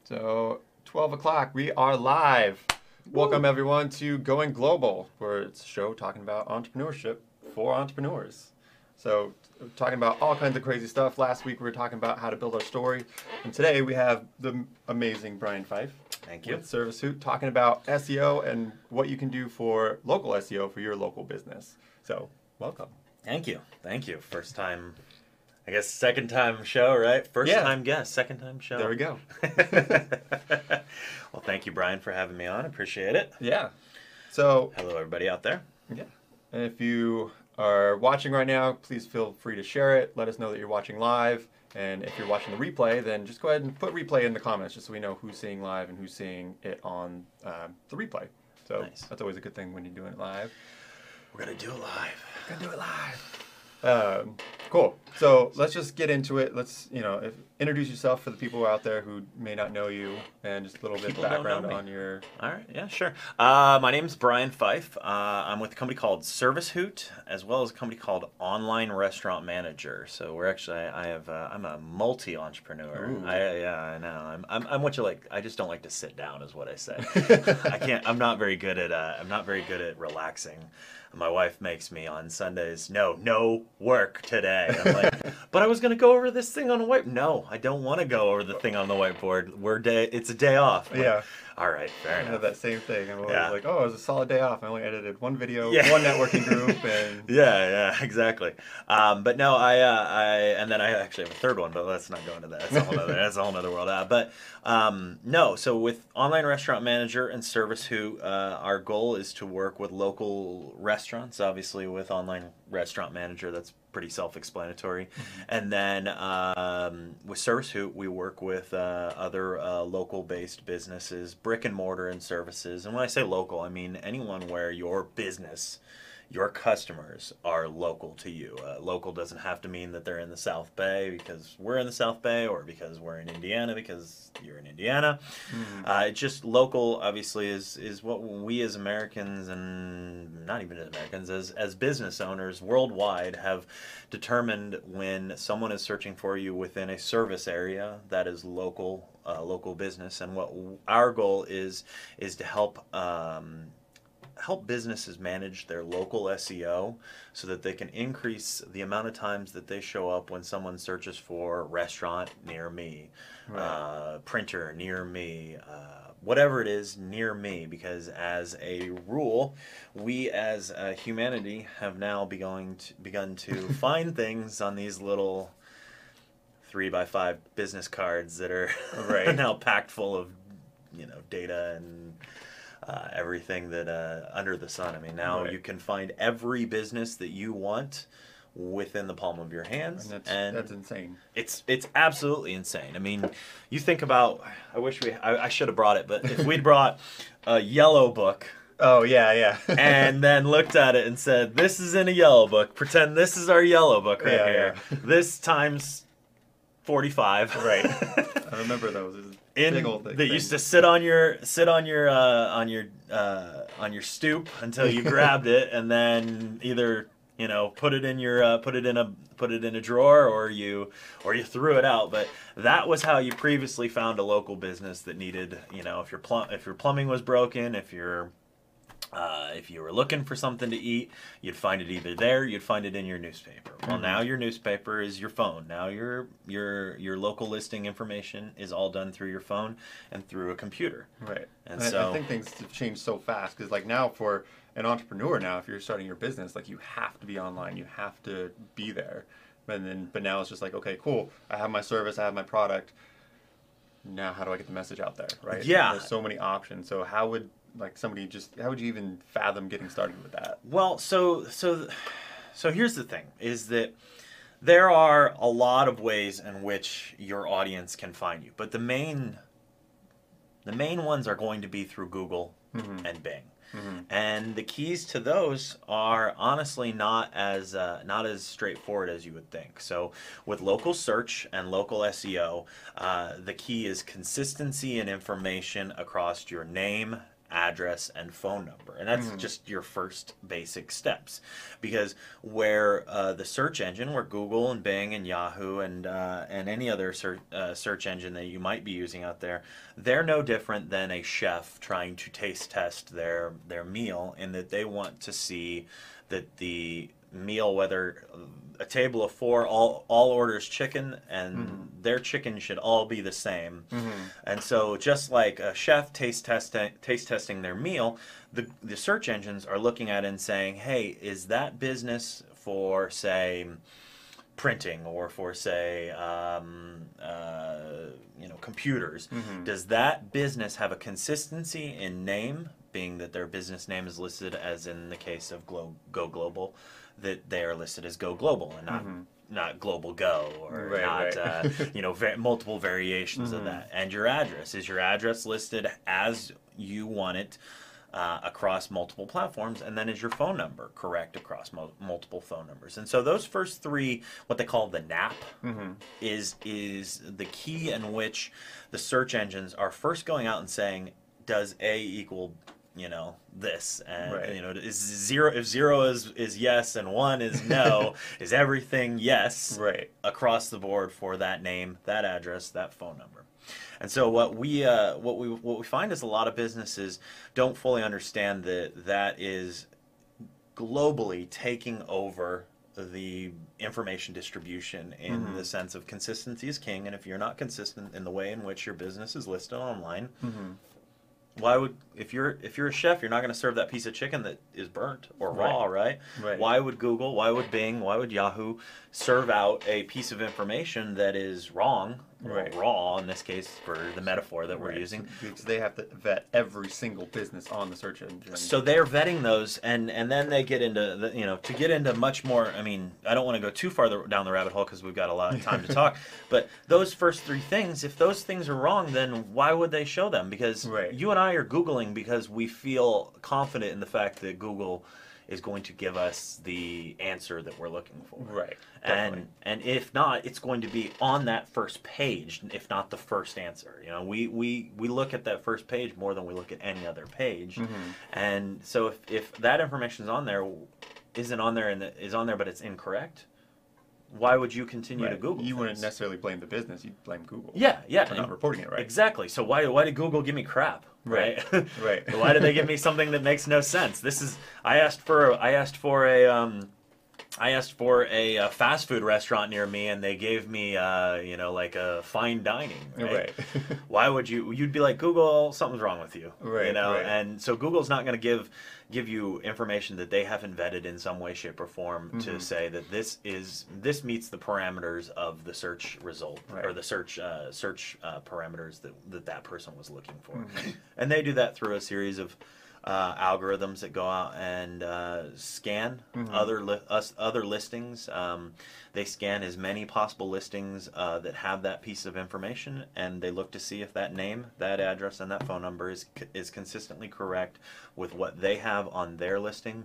So, 12 o'clock, we are live. Welcome everyone to Going Global, where it's a show talking about entrepreneurship for entrepreneurs. So, talking about all kinds of crazy stuff. Last week we were talking about how to build our story. And today we have the amazing Brian Fife. Thank you. With Service Hoot, talking about SEO and what you can do for local SEO for your local business. So, welcome. Thank you. Thank you. First time, I guess second time show, right? First time guest, second time show. There we go. Well, thank you, Brian, for having me on. Appreciate it. Yeah. So, hello, everybody out there. Yeah. And if you are watching right now, please feel free to share it. Let us know that you're watching live. And if you're watching the replay, then just go ahead and put replay in the comments just so we know who's seeing live and who's seeing it on the replay. So Nice. That's always a good thing when you're doing it live. We're going to do it live. We're going to do it live. Cool. So let's just get into it. Let's, introduce yourself for the people out there who may not know you, and just a little bit of background on your... All right. Yeah, sure. My name's Brian Fife. I'm with a company called Service Hoot, as well as a company called Online Restaurant Manager. So we're actually, I'm a multi-entrepreneur. I know. I'm what you like. I just don't like to sit down, is what I say. I'm not very good at relaxing. My wife makes me on Sundays, no work today. I'm like, but I was going to go over this thing on a whiteboard. No, I don't want to go over the thing on the whiteboard. It's a day off. Like, yeah. All right, fair enough. I have that same thing. I'm always like, oh, it was a solid day off. I only edited one video, Yeah. one networking group, and... Yeah, exactly. But no, and then I actually have a third one, but let's not go into that. That's a whole other world. No, so with Online Restaurant Manager and Service Who, our goal is to work with local restaurants. Obviously, with Online Restaurant Manager, that's pretty self-explanatory. Mm-hmm. And then with Service Who, we work with other local-based businesses, brick and mortar and services. And when I say local, I mean anyone where your business, your customers are local to you. Local doesn't have to mean that they're in the South Bay because we're in the South Bay, or because we're in Indiana because you're in Indiana. Mm. Just local, obviously, is what we as Americans, and not even as Americans, as business owners worldwide have determined when someone is searching for you within a service area that is local business. And what our goal is to help businesses manage their local SEO so that they can increase the amount of times that they show up when someone searches for restaurant near me, right. Printer near me, whatever it is near me, because as a rule, we as humanity have now begun to find things on these little 3x5 business cards that are right. now packed full of data and everything that under the sun. I mean, now right. you can find every business that you want within the palm of your hands, and that's insane. It's absolutely insane. I mean, you think about. I should have brought it, but if we'd brought a yellow book. Oh yeah. And then looked at it and said, "This is in a yellow book. Pretend this is our yellow book right here. Yeah. This times 45." Right. I remember those. That used to sit on your stoop until you grabbed it, and then either put it in a drawer, or you threw it out. But that was how you previously found a local business that needed, if your plumbing was broken, if you were looking for something to eat, you'd find it either there, you'd find it in your newspaper. Well, now your newspaper is your phone. Now your local listing information is all done through your phone and through a computer. Right. And I think things have changed so fast, because like now for an entrepreneur, now if you're starting your business, like you have to be online, you have to be there. But now it's just like, okay, cool, I have my service, I have my product. Now how do I get the message out there, right? Yeah. There's so many options. So how would how would you even fathom getting started with that? Well, so here's the thing, is that there are a lot of ways in which your audience can find you, but the main ones are going to be through Google and Bing. Mm-hmm. And the keys to those are honestly not as straightforward as you would think. So with local search and local SEO, the key is consistency in information across your name address, and phone number. And that's just your first basic steps. Because where the search engine, where Google and Bing and Yahoo and any other search engine that you might be using out there, they're no different than a chef trying to taste test their meal, in that they want to see that the meal, whether a table of 4 all orders chicken, and their chicken should all be the same. And so just like a chef taste testing their meal, the search engines are looking at it and saying, hey, is that business for, say, printing, or for, say, computers? Does that business have a consistency in name, being that their business name is listed, as in the case of Go Global, that they are listed as Go Global and not Global Go, or multiple variations of that. And your address, is your address listed as you want it across multiple platforms? And then is your phone number correct across multiple phone numbers? And so those first 3, what they call the NAP, is the key in which the search engines are first going out and saying, does A equal this, and is 0, if 0 is yes and 1 is no, is everything yes across the board for that name, that address, that phone number? And so what we find is a lot of businesses don't fully understand that is globally taking over the information distribution, in the sense of consistency is king. And if you're not consistent in the way in which your business is listed online, why would, if you're a chef, you're not going to serve that piece of chicken that is burnt or raw, right? Why would Google, why would Bing, why would Yahoo serve out a piece of information that is wrong, or raw in this case for the metaphor that we're using? Because they have to vet every single business on the search engine. So they're vetting those, and then they get into to get into much more. I mean, I don't want to go too far down the rabbit hole because we've got a lot of time to talk. But those first 3 things, if those things are wrong, then why would they show them? Because you and I are Googling because we feel confident in the fact that Google is going to give us the answer that we're looking for. And if not, it's going to be on that first page, if not the first answer. We look at that first page more than we look at any other page. And so if that information is on there, isn't on there, and is on there but it's incorrect, why would you continue to Google? You wouldn't necessarily blame the business; you'd blame Google. For not reporting it right. Exactly. So why did Google give me crap? Right. Why did they give me something that makes no sense? I asked for a fast food restaurant near me, and they gave me like a fine dining. Why would you'd be like, Google, something's wrong with you. And so Google's not going to give you information that they haven't vetted in some way, shape, or form to say that this meets the parameters of the search result, or the search parameters that person was looking for. And they do that through a series of algorithms that go out and scan other listings. They scan as many possible listings that have that piece of information, and they look to see if that name, that address, and that phone number is consistently correct with what they have on their listing,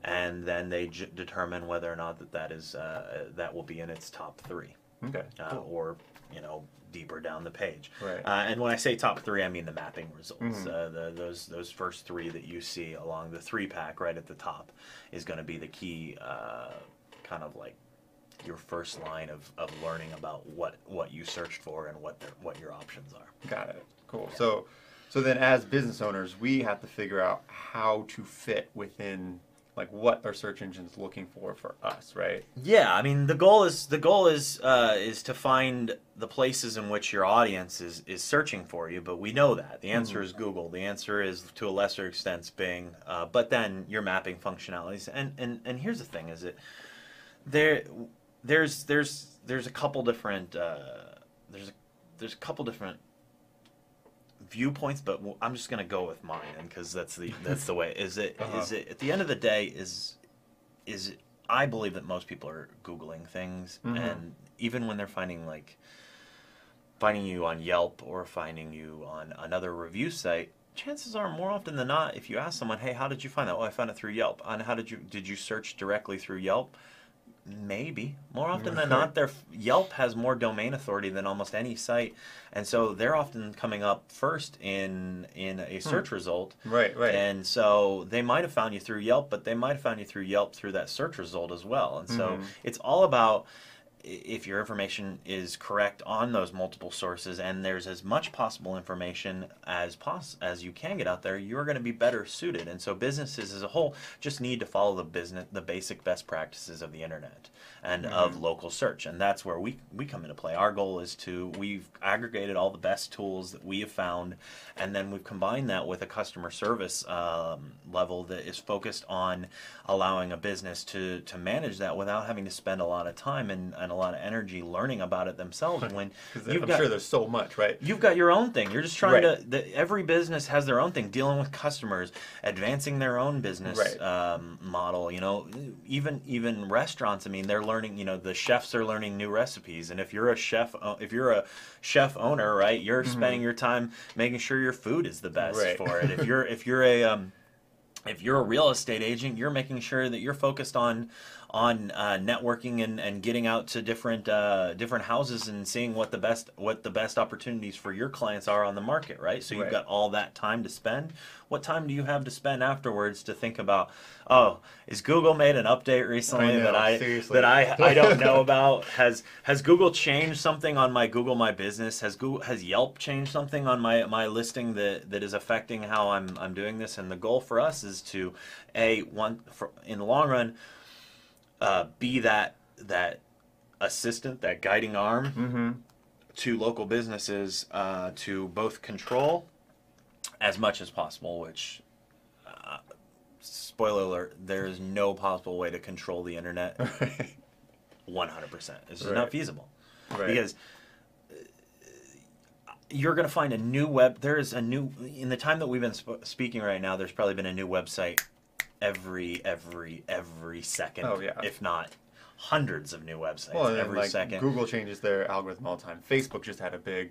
and then they determine whether or not that will be in its top 3, or deeper down the page. And when I say top 3, I mean the mapping results. Those first 3 that you see along the 3-pack right at the top is going to be the key, kind of like your first line of learning about what you searched for and what your options are. Got it. Cool. Yeah. So then as business owners, we have to figure out how to fit within like what our search engine's looking for us, right? Yeah, I mean the goal is to find the places in which your audience is searching for you, but we know that the answer is Google. The answer is to a lesser extent Bing, but then your mapping functionalities. And here's the thing: is that there's a couple different there's a couple different viewpoints, but I'm just gonna go with mine, because that's the way. Is it at the end of the day is I believe that most people are Googling things, and even when they're finding you on Yelp or finding you on another review site, chances are more often than not, if you ask someone, hey, how did you find that? Oh, I found it through Yelp. And did you search directly through Yelp? Maybe. More often than not, Yelp has more domain authority than almost any site, and so they're often coming up first in a search result. Right, right. And so they might have found you through Yelp, but they might have found you through Yelp through that search result as well. And so it's all about, if your information is correct on those multiple sources and there's as much possible information as you can get out there, you're going to be better suited. And so businesses as a whole just need to follow the basic best practices of the internet and of local search. And that's where we come into play. Our goal is we've aggregated all the best tools that we have found, and then we've combined that with a customer service level that is focused on allowing a business to manage that without having to spend a lot of time and a lot of energy learning about it themselves. When I'm sure there's so much, right? You've got your own thing. You're just trying every business has their own thing, dealing with customers, advancing their own business model. Even restaurants. I mean, they're learning. The chefs are learning new recipes, and if you're a chef owner, right, you're spending your time making sure your food is the best for it. If you're a real estate agent, you're making sure that you're focused on networking and getting out to different houses and seeing what the best opportunities for your clients are on the market, right? So you've got all that time to spend. What time do you have to spend afterwards to think about, is Google made an update recently that I don't know about? Has Google changed something on my Google My Business? Has Yelp changed something on my listing that is affecting how I'm doing this? And the goal for us is to in the long run, be that assistant, that guiding arm to local businesses to both control as much as possible, which, spoiler alert, there is no possible way to control the internet 100%. It's just not feasible. Because you're going to find a new in the time that we've been speaking right now, there's probably been a new website every second, if not hundreds of new websites every second. Google changes their algorithm all the time. Facebook just had a big,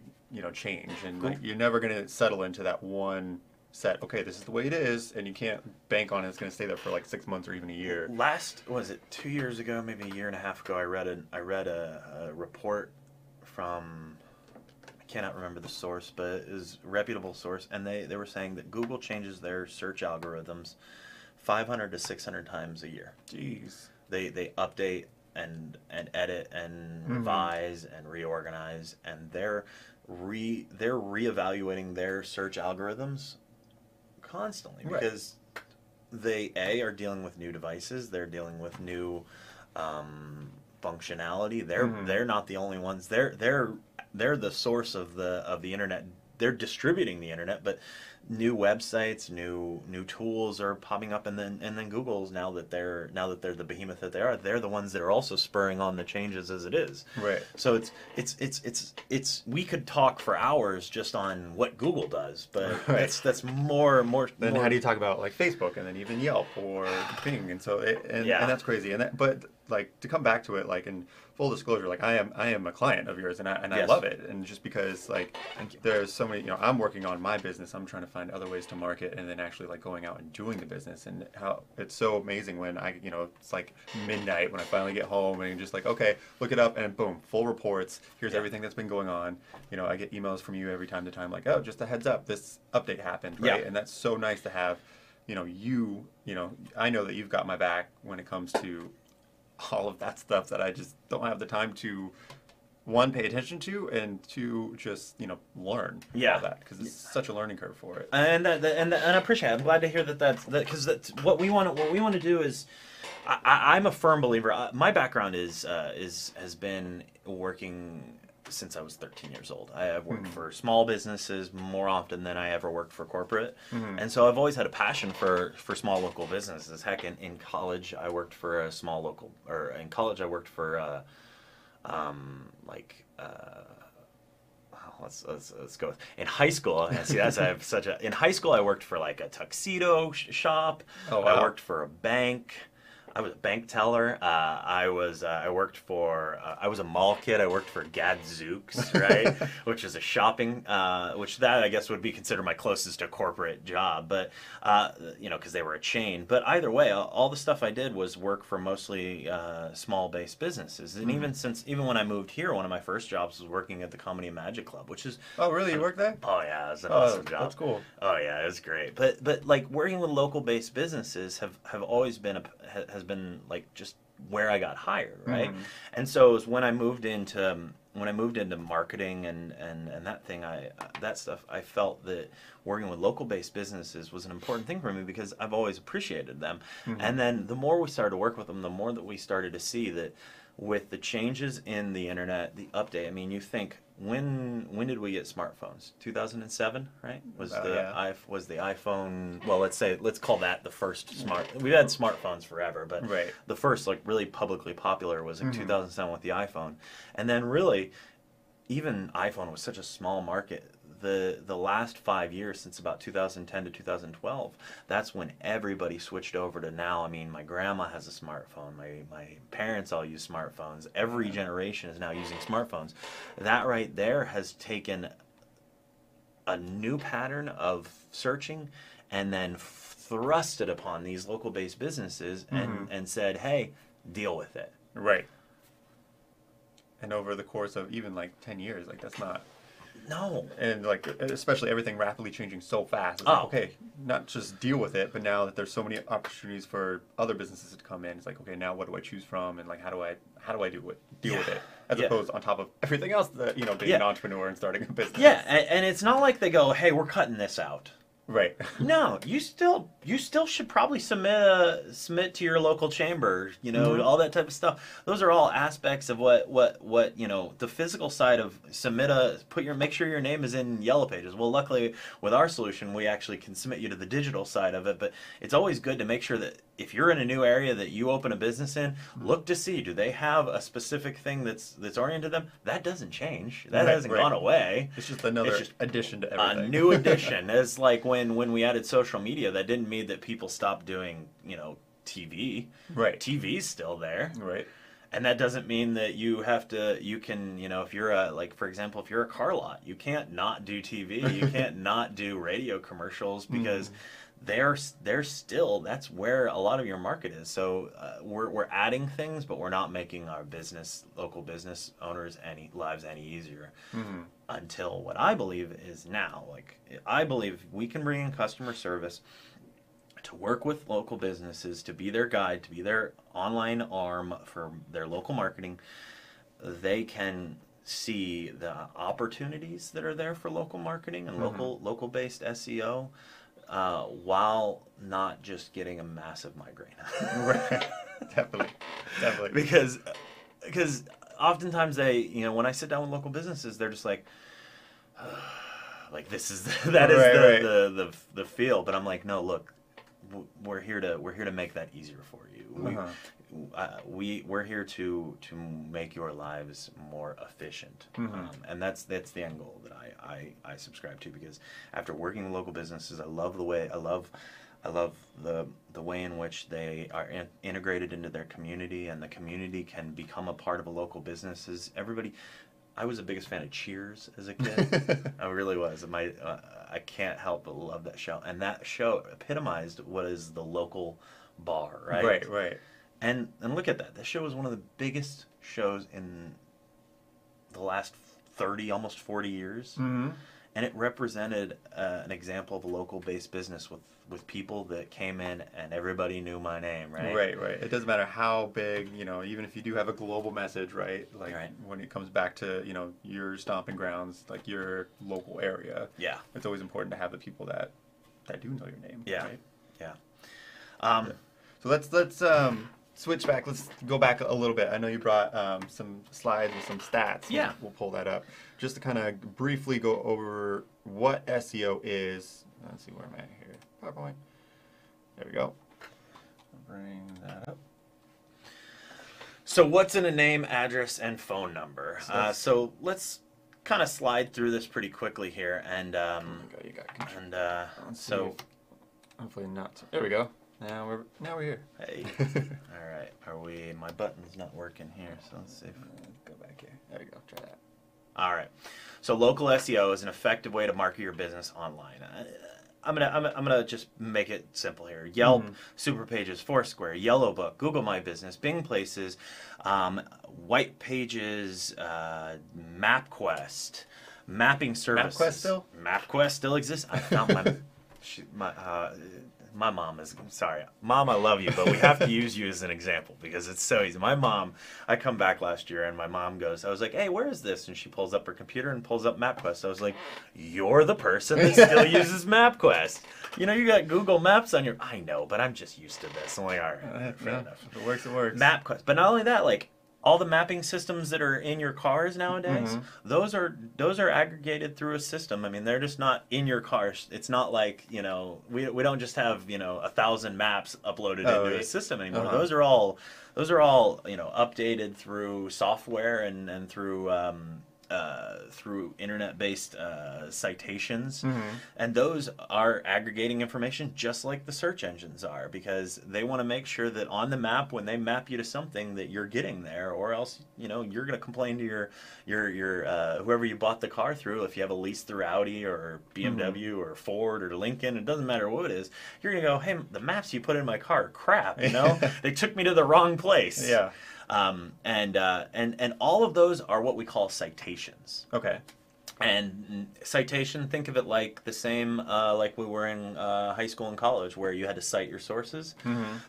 change, and you're never going to settle into that one set. Okay, this is the way it is, and you can't bank on it. It's going to stay there for like 6 months or even a year. Was it 2 years ago, maybe a year and a half ago? I read a report from, I cannot remember the source, but it was a reputable source, and they were saying that Google changes their search algorithms 500 to 600 times a year. Jeez. They update and edit and revise and reorganize, and they're reevaluating their search algorithms constantly because they are dealing with new devices, they're dealing with new functionality. They're not the only ones. They're the source of the internet. They're distributing the internet, but new websites, new tools are popping up, and then Google's now that they're the behemoth that they are, they're the ones that are also spurring on the changes as it is. Right. So it's we could talk for hours just on what Google does, but that's more. Then how do you talk about like Facebook and then even Yelp or Bing, and so and that's crazy. But like to come back to it, like in full disclosure, like I am a client of yours, and I love it, and just because like there's so many, I'm working on my business, I'm trying to find other ways to market, and then actually like going out and doing the business, and how it's so amazing when it's like midnight when I finally get home and just like, okay, look it up, and boom, full reports, here's everything that's been going on. I get emails from you every time to time like, oh, just a heads up, this update happened, right? And that's so nice to have. I know that you've got my back when it comes to all of that stuff that I just don't have the time to, one, pay attention to, and two, just learn all that, because it's such a learning curve for it. And I appreciate it. I'm glad to hear that's because what we want to do is, I'm a firm believer. My background has been working since I was 13 years old. I have worked for small businesses more often than I ever worked for corporate. And so I've always had a passion for small local businesses. Heck, in college, I worked for a small local, or in college, I worked for, let's go with, in high school, in high school, I worked for like a tuxedo shop. Oh, wow. I worked for a bank. I was a bank teller. I worked for. I was a mall kid. I worked for Gadzooks, right, which is a shopping. Which that I guess would be considered my closest to corporate job, but because they were a chain. But either way, all the stuff I did was work for mostly small-based businesses. And even when I moved here, one of my first jobs was working at the Comedy and Magic Club, which is. Oh, really? You worked there? Oh yeah, it was an awesome job. That's cool. Oh yeah, it was great. But like working with local-based businesses have always been has been like just where I got hired, right? And so it was when I moved into marketing and that thing, that stuff, I felt that working with local based businesses was an important thing for me because I've always appreciated them. And then the more we started to work with them, the more that we started to see that with the changes in the internet, the update. I mean, you think when did we get smartphones? 2007, right? Was the iPhone? Well, let's call that the first smart. We've had smartphones forever, but the first like really publicly popular was in 2007 with the iPhone, and then really, even iPhone was such a small market. The last 5 years, since about 2010 to 2012, that's when everybody switched over to now. I mean, my grandma has a smartphone. My parents all use smartphones. Every generation is now using smartphones. That right there has taken a new pattern of searching and then thrust it upon these local-based businesses and said, hey, deal with it. Right. And over the course of even like 10 years, like that's not... No. And like, especially everything rapidly changing so fast. It's like, okay, not just deal with it, but now that there's so many opportunities for other businesses to come in, it's like, okay, now what do I choose from, and like, how do I deal with it, as opposed on top of everything else that being an entrepreneur and starting a business. Yeah, and it's not like they go, hey, we're cutting this out. Right. No, you still should probably submit to your local chamber, all that type of stuff. Those are all aspects of what the physical side of make sure your name is in Yellow Pages. Well, luckily with our solution, we actually can submit you to the digital side of it, but it's always good to make sure that if you're in a new area that you open a business in, look to see, do they have a specific thing that's oriented to them? That doesn't change. That hasn't gone away. It's just another addition to everything. A new addition. It's like when we added social media, that didn't mean that people stopped doing, TV. Right. TV's still there. Right. And that doesn't mean that you can, if you're for example, if you're a car lot, you can't not do TV. You can't not do radio commercials because they're still, that's where a lot of your market is. So we're adding things, but we're not making our local business owners lives any easier. Until what I believe is now, I believe we can bring in customer service to work with local businesses, to be their guide, to be their online arm for their local marketing. They can see the opportunities that are there for local marketing and local based SEO, while not just getting a massive migraine. Right. Definitely. Because oftentimes when I sit down with local businesses, they're just like this is the feel. But I'm like, no, look, we're here to make that easier for you. We're here to make your lives more efficient, and that's the end goal that I subscribe to, because after working with local businesses, I love the way the way in which they are integrated into their community, and the community can become a part of a local business. I was the biggest fan of Cheers as a kid. I really was. I can't help but love that show, and that show epitomized what is the local bar, right? Right. And look at that. That show was one of the biggest shows in the last 30, almost 40 years. And it represented an example of a local-based business with people that came in and everybody knew my name, right? Right. It doesn't matter how big, even if you do have a global message, right? When it comes back to, your stomping grounds, like your local area. Yeah. It's always important to have the people that do know your name. Yeah. Right? Yeah. So let's switch back. Let's go back a little bit. I know you brought some slides with some stats. Yeah. We'll pull that up. Just to kind of briefly go over what SEO is. Let's see, where am I here? PowerPoint. There we go. I'll bring that up. So what's in a name, address, and phone number? So let's kind of slide through this pretty quickly here. And you got control. so hopefully not. There we go. Now we're here. Hey. All right. My button's not working here, so let's see. Go back here. There we go. Try that. All right. So local SEO is an effective way to market your business online. I'm gonna just make it simple here. Yelp, Superpages, Foursquare, Yellow Book, Google My Business, Bing Places, White Pages, MapQuest, mapping services. MapQuest still? MapQuest still exists. I found my mom is, sorry, Mom, I love you, but we have to use you as an example because it's so easy. My mom, I come back last year and my mom goes, I was like, hey, where is this? And she pulls up her computer and pulls up MapQuest. I was like, you're the person that still uses MapQuest. You know, you got Google Maps on your, I know, but I'm just used to this. I'm like, all right, fair enough. If it works, it works. MapQuest. But not only that, like, all the mapping systems that are in your cars nowadays, those are aggregated through a system. I mean, they're just not in your car. It's not like, you know, we don't just have, you know, 1,000 maps uploaded into a system anymore. Those are all you know, updated through software and through internet-based citations, and those are aggregating information just like the search engines are, because they want to make sure that on the map, when they map you to something, that you're getting there, or else, you know, you're going to complain to your whoever you bought the car through. If you have a lease through Audi or BMW or Ford or Lincoln, it doesn't matter what it is, you're going to go, hey, the maps you put in my car are crap, you know, they took me to the wrong place. Yeah. And all of those are what we call citations. Okay. And citation, think of it like the same, like we were in high school and college, where you had to cite your sources.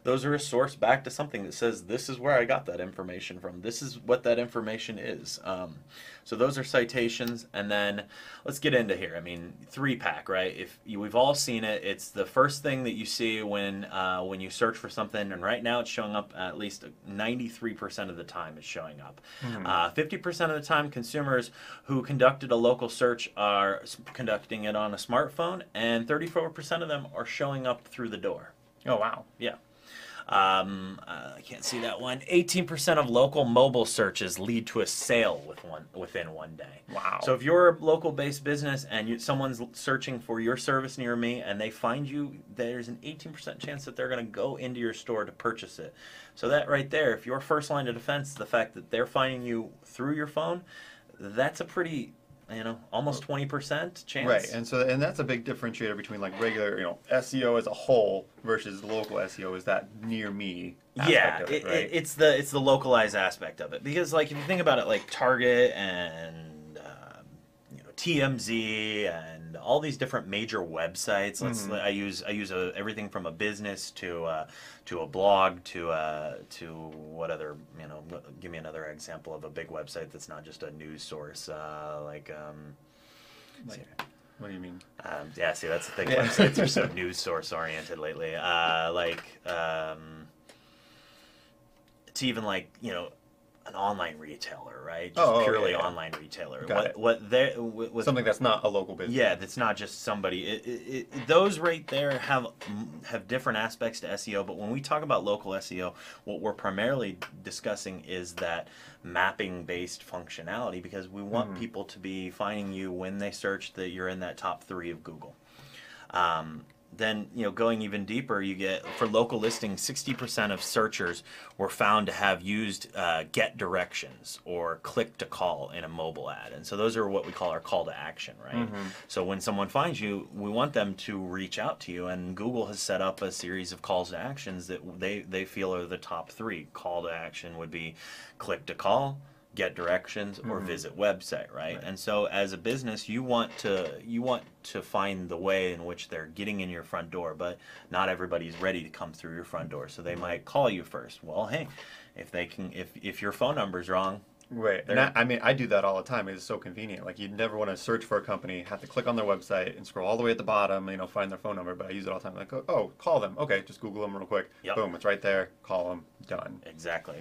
Those are a source back to something that says, this is where I got that information from. This is what that information is. So those are citations. And then let's get into here. I mean, 3-pack, right? We've all seen it. It's the first thing that you see when you search for something. And right now it's showing up at least 93% of the time it's showing up. 50% of the time, consumers who conducted a local search are conducting it on a smartphone, and 34% of them are showing up through the door. Oh, wow. Yeah. I can't see that one. 18% of local mobile searches lead to a sale within one day. Wow. So if you're a local-based business and someone's searching for your service near me and they find you, there's an 18% chance that they're going to go into your store to purchase it. So that right there, if your first line of defense is the fact that they're finding you through your phone, that's a pretty, you know, almost 20% chance. Right, and that's a big differentiator between like regular, you know, SEO as a whole versus local SEO. Is that near me aspect of it, right? It's the localized aspect of it, because like if you think about it, like Target and you know, TMZ and all these different major websites. I use everything from a business to a blog to what other, you know, give me another example of a big website that's not just a news source, Like, what do you mean? Yeah, see, that's the thing. Websites are so news source oriented lately. It's even like, you know, an online retailer, right? Just purely online retailer. With something that's not a local business. Yeah, that's not just somebody. Those right there have different aspects to SEO, but when we talk about local SEO, what we're primarily discussing is that mapping-based functionality, because we want people to be finding you when they search that you're in that top 3 of Google. Then, you know, going even deeper, you get, for local listings, 60% of searchers were found to have used get directions or click to call in a mobile ad. And so those are what we call our call to action, right? So when someone finds you, we want them to reach out to you, and Google has set up a series of calls to actions that they feel are the top 3. Call to action would be click to call, get directions, or visit website, right? And so as a business, you want to find the way in which they're getting in your front door, but not everybody's ready to come through your front door, so they might call you first. Well, hey, if your phone number's wrong, right. And I mean, I do that all the time. It's so convenient. Like, you'd never want to search for a company, have to click on their website and scroll all the way at the bottom, you know, find their phone number. But I use it all the time. Like, oh, call them. Okay, just Google them real quick. Boom, it's right there. Call them. Done. Exactly.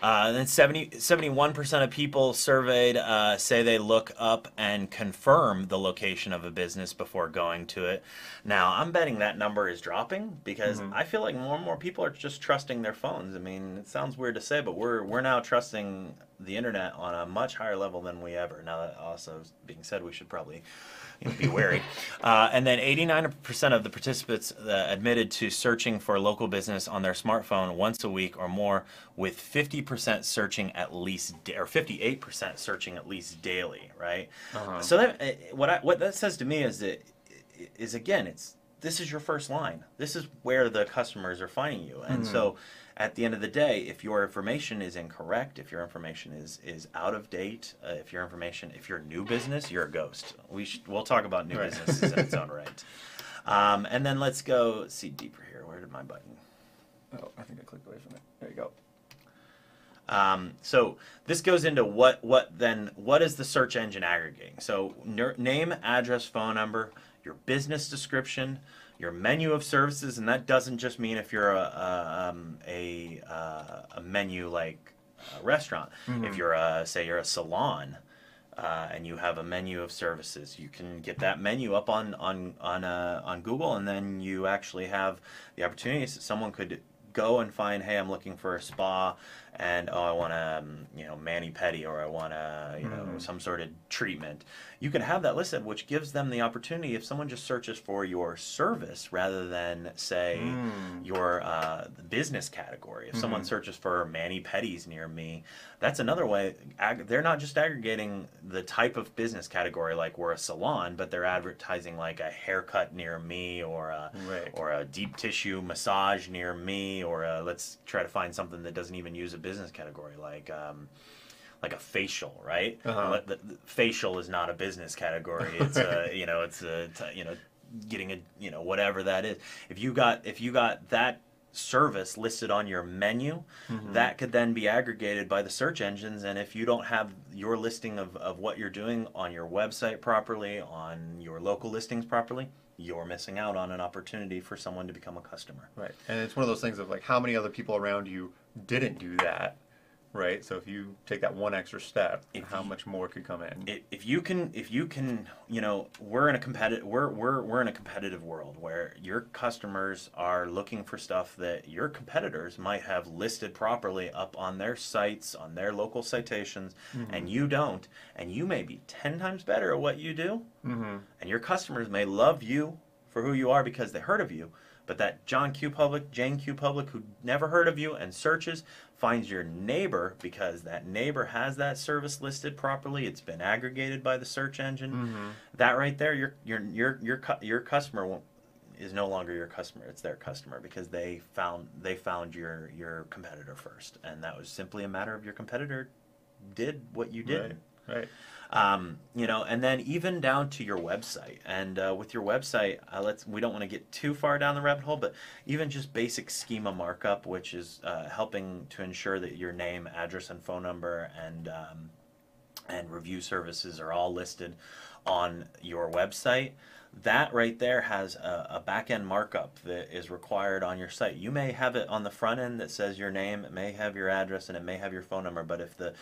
And then 71% of people surveyed say they look up and confirm the location of a business before going to it. Now, I'm betting that number is dropping, because I feel like more and more people are just trusting their phones. I mean, it sounds weird to say, but we're now trusting the internet on a much higher level than we ever. Now, that also being said, we should probably be wary. And then 89% of the participants admitted to searching for local business on their smartphone once a week or more, with 50% searching at least, or 58% searching at least daily, right? So that, what that says to me is that, again, this is your first line. This is where the customers are finding you. And so at the end of the day, if your information is incorrect, if your information is out of date, if you're a new business, you're a ghost. We'll talk about new businesses in its own right. And then let's go see deeper here. Where did my button? Oh, I think I clicked away from it. There you go. So this goes into what is the search engine aggregating? So name, address, phone number, your business description, your menu of services, and that doesn't just mean if you're a menu like a restaurant. If you're say you're a salon and you have a menu of services, you can get that menu up on Google, and then you actually have the opportunity. Someone could go and find, hey, I'm looking for a spa, and I want a mani-pedi, or I want some sort of treatment. You can have that listed, which gives them the opportunity, if someone just searches for your service rather than, say, your business category. If someone searches for mani-pedis near me, that's another way. They're not just aggregating the type of business category, like we're a salon, but they're advertising like a haircut near me, or a deep tissue massage near me, or let's try to find something that doesn't even use a business category, like a facial, right? The facial is not a business category. It's getting a whatever that is. If you got that service listed on your menu, that could then be aggregated by the search engines. And if you don't have your listing of what you're doing on your website properly, on your local listings properly, you're missing out on an opportunity for someone to become a customer. Right. And it's one of those things of like, how many other people around you didn't do that, right? So if you take that one extra step, how much more could come in? If you can, we're in a competitive world where your customers are looking for stuff that your competitors might have listed properly up on their sites, on their local citations, and you don't, and you may be 10 times better at what you do, and your customers may love you for who you are because they heard of you. But that John Q. Public, Jane Q. Public, who never heard of you and searches, finds your neighbor because that neighbor has that service listed properly. It's been aggregated by the search engine. That right there, your customer is no longer your customer. It's their customer because they found your competitor first, and that was simply a matter of your competitor did what you did. Right. And then even down to your website. And with your website, we don't want to get too far down the rabbit hole, but even just basic schema markup, which is helping to ensure that your name, address, and phone number and review services are all listed on your website. That right there has a back-end markup that is required on your site. You may have it on the front end that says your name, it may have your address, and it may have your phone number, but if the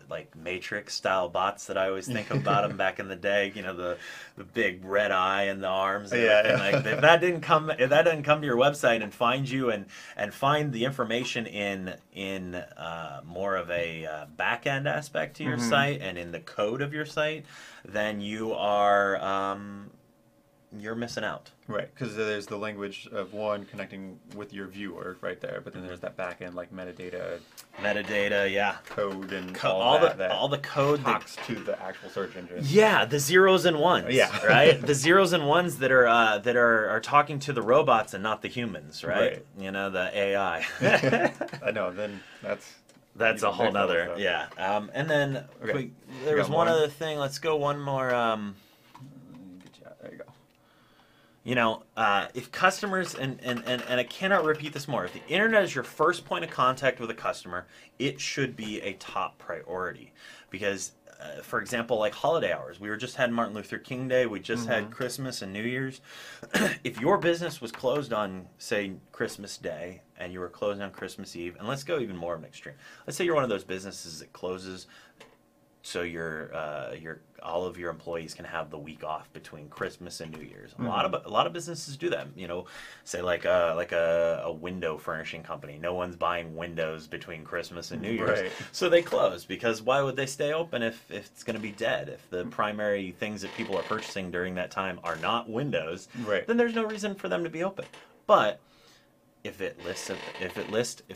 like Matrix style bots that I always think about them back in the day, the big red eye and the arms and everything, like if that didn't come to your website and find you and find the information in more of a back-end aspect to your site and in the code of your site, then you are you're missing out. Right, because there's the language of one connecting with your viewer right there, but then there's that back end like metadata, yeah, code, and all the code talks to the actual search engine. Yeah, the zeros and ones. Yeah, right. The zeros and ones that are talking to the robots and not the humans. Right. The AI. I know. Then that's a whole nother. Yeah. And then there was one other thing. Let's go one more. There you go. If customers, and I cannot repeat this more, if the internet is your first point of contact with a customer, it should be a top priority. Because, for example, like holiday hours, we just had Martin Luther King Day, we just had Christmas and New Year's. If your business was closed on, say, Christmas Day, and you were closed on Christmas Eve, and let's go even more of an extreme. Let's say you're one of those businesses that closes so your all of your employees can have the week off between Christmas and New Year's. A lot of businesses do that. You know, say like a window furnishing company. No one's buying windows between Christmas and New Year's, Right. so they close, because why would they stay open if it's going to be dead? If the primary things that people are purchasing during that time are not windows, Right. then there's no reason for them to be open. But if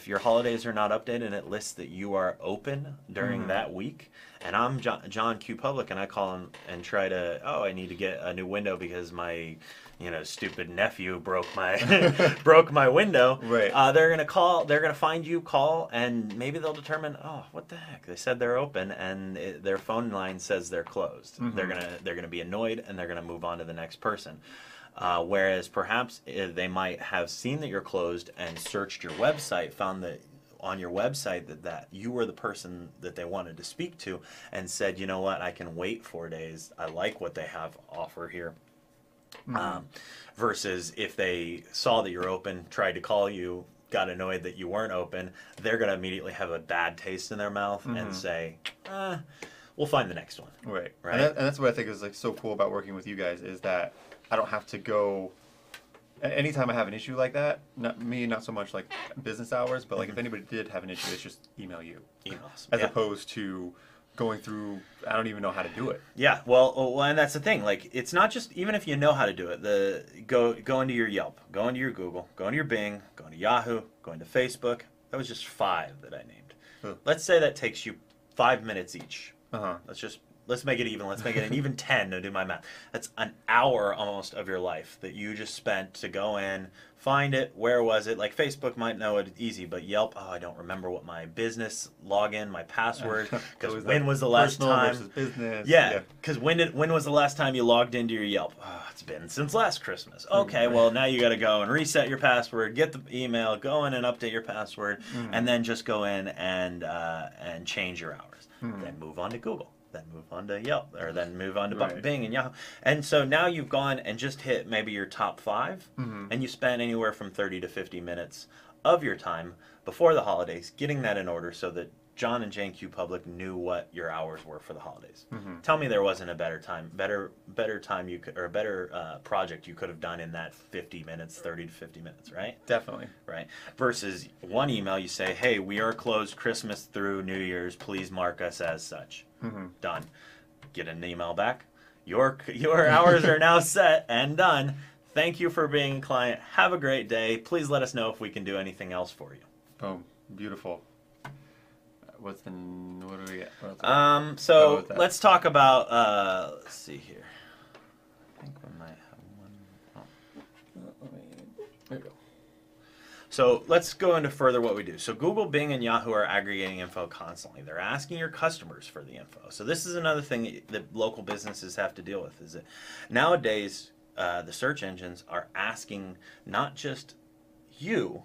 your holidays are not updated and it lists that you are open during that week, and I'm John Q Public, and I call him and try to, I need to get a new window because my stupid nephew broke my window. Right. They're gonna find you, call, and maybe they'll determine, what the heck, they said they're open and their phone line says they're closed. They're gonna be annoyed, and they're gonna move on to the next person. Whereas perhaps they might have seen that you're closed and searched your website, found that on your website that you were the person that they wanted to speak to, and said, you know what, I can wait 4 days. I like what they have offer here. Versus if they saw that you're open, tried to call you, got annoyed that you weren't open, they're going to immediately have a bad taste in their mouth and say, we'll find the next one. Right. Right. And that's what I think is like so cool about working with you guys, is that I don't have to go. Anytime I have an issue like that, not so much like business hours, but like if anybody did have an issue, it's just email you. Emails. As opposed to going through, I don't even know how to do it. Yeah, well, and that's the thing. Like, it's not just, even if you know how to do it. Go into your Yelp, go into your Google, go into your Bing, go into Yahoo, go into Facebook. That was just 5 that I named. Huh. Let's say that takes you 5 minutes each. Uh-huh. Let's make it even. Let's make it an even 10 to do my math. That's an hour almost of your life that you just spent to go in, find it. Where was it? Like, Facebook might know it easy, but Yelp, I don't remember what my business login, my password, because when was the last time? Versus business. Yeah, because when was the last time you logged into your Yelp? It's been since last Christmas. Okay, well, now you got to go and reset your password, get the email, go in and update your password, and then just go in and change your hours. Then move on to Google. Then move on to Yelp, or then move on to Bing and Yahoo. And so now you've gone and just hit maybe your top 5, and you spent anywhere from 30 to 50 minutes of your time before the holidays getting that in order so that John and Jane Q Public knew what your hours were for the holidays. Tell me there wasn't a better time you could, or a better project you could have done in that 50 minutes, 30 to 50 minutes, right? Definitely. Right. Versus one email, you say, hey, we are closed Christmas through New Year's. Please mark us as such. Done. Get an email back. Your hours are now set and done. Thank you for being a client. Have a great day. Please let us know if we can do anything else for you. Boom. Beautiful. What do we get? So let's talk about, let's see here. I think we might have one. There you go. So let's go into further what we do. So Google, Bing, and Yahoo are aggregating info constantly. They're asking your customers for the info. So this is another thing that local businesses have to deal with, is that nowadays the search engines are asking not just you,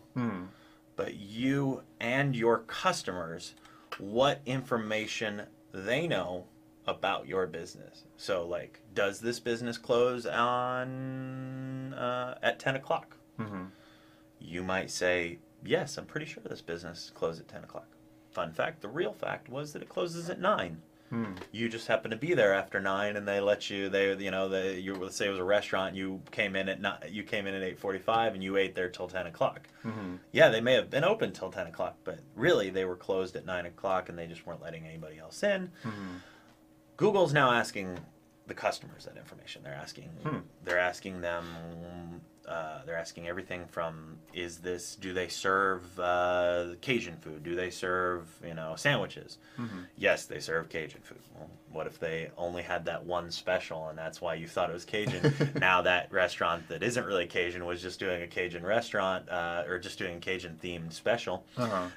but you and your customers what information they know about your business. So, like, does this business close on at 10 o'clock? You might say, yes, I'm pretty sure this business closed at 10 o'clock. Fun fact, the real fact was that it closes at 9. You just happen to be there after 9, and they let you. Let's say it was a restaurant. And you came in at 8:45, and you ate there till 10 o'clock. Yeah, they may have been open till 10 o'clock, but really they were closed at 9 o'clock, and they just weren't letting anybody else in. Google's now asking the customers that information. They're asking them. They're asking everything from, do they serve Cajun food? Do they serve, sandwiches? Yes, they serve Cajun food. Well, what if they only had that one special, and that's why you thought it was Cajun? Now that restaurant that isn't really Cajun was just doing a Cajun restaurant, or just doing a Cajun themed special.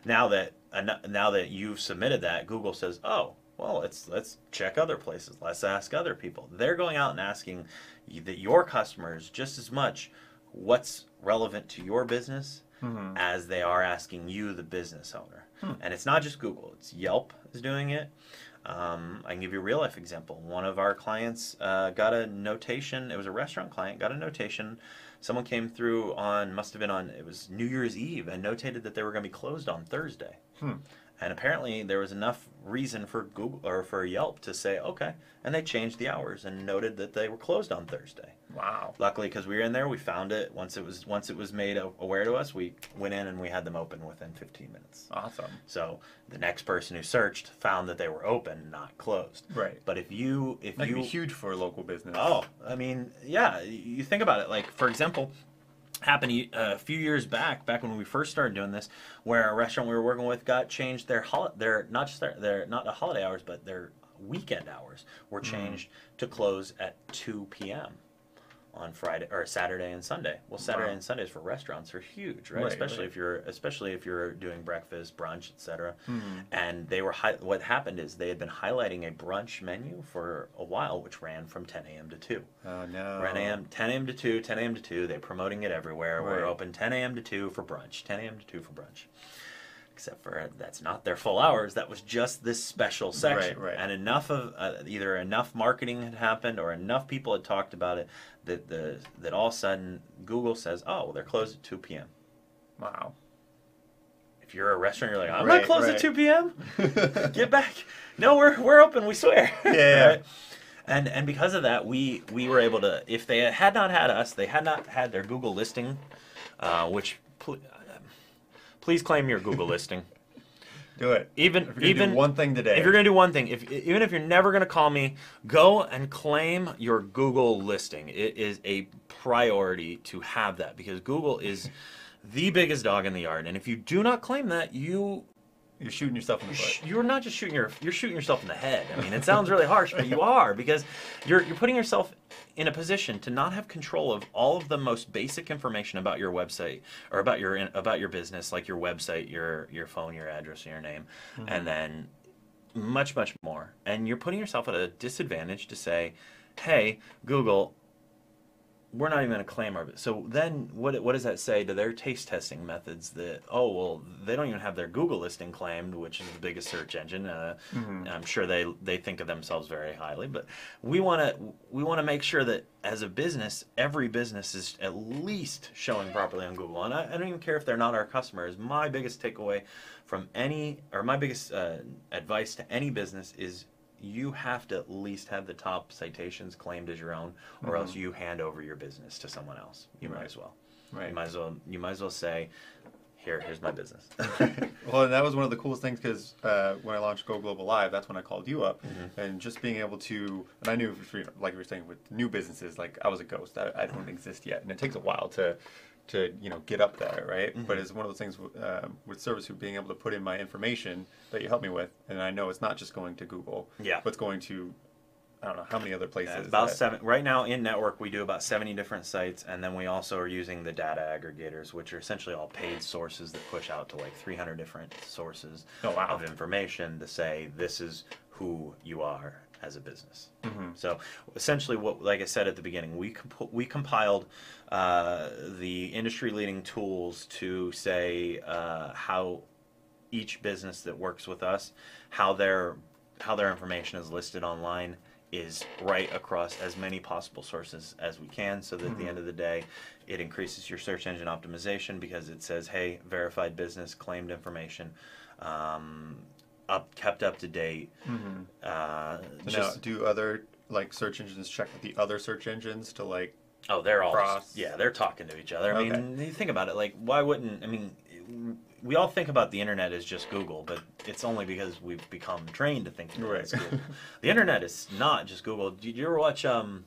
Now that you've submitted that, Google says, oh, well, let's check other places. Let's ask other people. They're going out and asking that your customers just as much what's relevant to your business as they are asking you, the business owner. And it's not just Google. It's Yelp is doing it. I can give you a real life example. One of our clients got a notation. It was a restaurant client, got a notation. Someone came through it was New Year's Eve, and notated that they were going to be closed on Thursday. And apparently there was enough reason for Google or for Yelp to say, okay, and they changed the hours and noted that they were closed on Thursday. Wow. Luckily, because we were in there, we found it. Once it was made aware to us, we went in and we had them open within 15 minutes. Awesome. So the next person who searched found that they were open, not closed. Right. But if you That could be huge for a local business. oh, I mean, yeah, you think about it. Like, for example, happened a few years back when we first started doing this, where a restaurant we were working with got changed their not the holiday hours, but their weekend hours were changed to close at 2 p.m. on Friday or Saturday and Sunday. Well, Saturday and Sundays for restaurants are huge, right? Especially if you're doing breakfast, brunch, etc. And they were what happened is they had been highlighting a brunch menu for a while, which ran from 10 a.m. to 2. Oh no. 10 a.m. to 2, 10 a.m. to 2. They're promoting it everywhere. Right. We're open 10 a.m. to 2 for brunch, 10 a.m. to 2 for brunch. Except for that's not their full hours. That was just this special section. Right. And enough of either enough marketing had happened or enough people had talked about it that all of a sudden Google says, oh, well, they're closed at 2 p.m. Wow. If you're a restaurant, you're like, I'm not closed at 2 p.m. Get back. No, we're open. We swear. Yeah. Right? And because of that, we were able to. If they had not had us, they had not had their Google listing, which. Please claim your Google listing. Do it. Even do one thing today. If you're gonna do one thing, even if you're never gonna call me, go and claim your Google listing. It is a priority to have that because Google is the biggest dog in the yard. And if you do not claim that, you're shooting yourself in the foot. You're not just you're shooting yourself in the head. I mean, it sounds really harsh, but you are because you're putting yourself in a position to not have control of all of the most basic information about your website or about your business, like your website, your phone, your address, your name, and then much more. And you're putting yourself at a disadvantage to say, "Hey, Google, we're not even going to claim our." So then what does that say to their taste testing methods that, oh, well, they don't even have their Google listing claimed, which is the biggest search engine. I'm sure they think of themselves very highly, but we want to make sure that as a business, every business is at least showing properly on Google. And I don't even care if they're not our customers. My biggest takeaway from my biggest advice to any business is you have to at least have the top citations claimed as your own, or else you hand over your business to someone else. You might as well. Right. You might as well say, here's my business. Well, and that was one of the coolest things because when I launched Go Global Live, that's when I called you up, and just being able to, and I knew, like you were saying, with new businesses, like I was a ghost. I don't exist yet, and it takes a while to get up there, right? But it's one of those things with Service Hoop, being able to put in my information that you help me with, and I know it's not just going to Google, but it's going to, I don't know how many other places. Yeah, about 7 right now in network. We do about 70 different sites, and then we also are using the data aggregators, which are essentially all paid sources that push out to like 300 different sources of information to say this is who you are as a business. So essentially, like I said at the beginning, we compiled the industry-leading tools to say how each business that works with us, how their information is listed online, is right across as many possible sources as we can, so that at the end of the day, it increases your search engine optimization because it says, hey, verified business, claimed information, kept up to date. Now, do other search engines check with the other search engines to like? Oh, they're all cross? they're talking to each other. I mean, you think about it, like why wouldn't? I mean, we all think about the internet as just Google, but it's only because we've become trained to think of it as Google. The internet is not just Google. Did you ever watch? I'm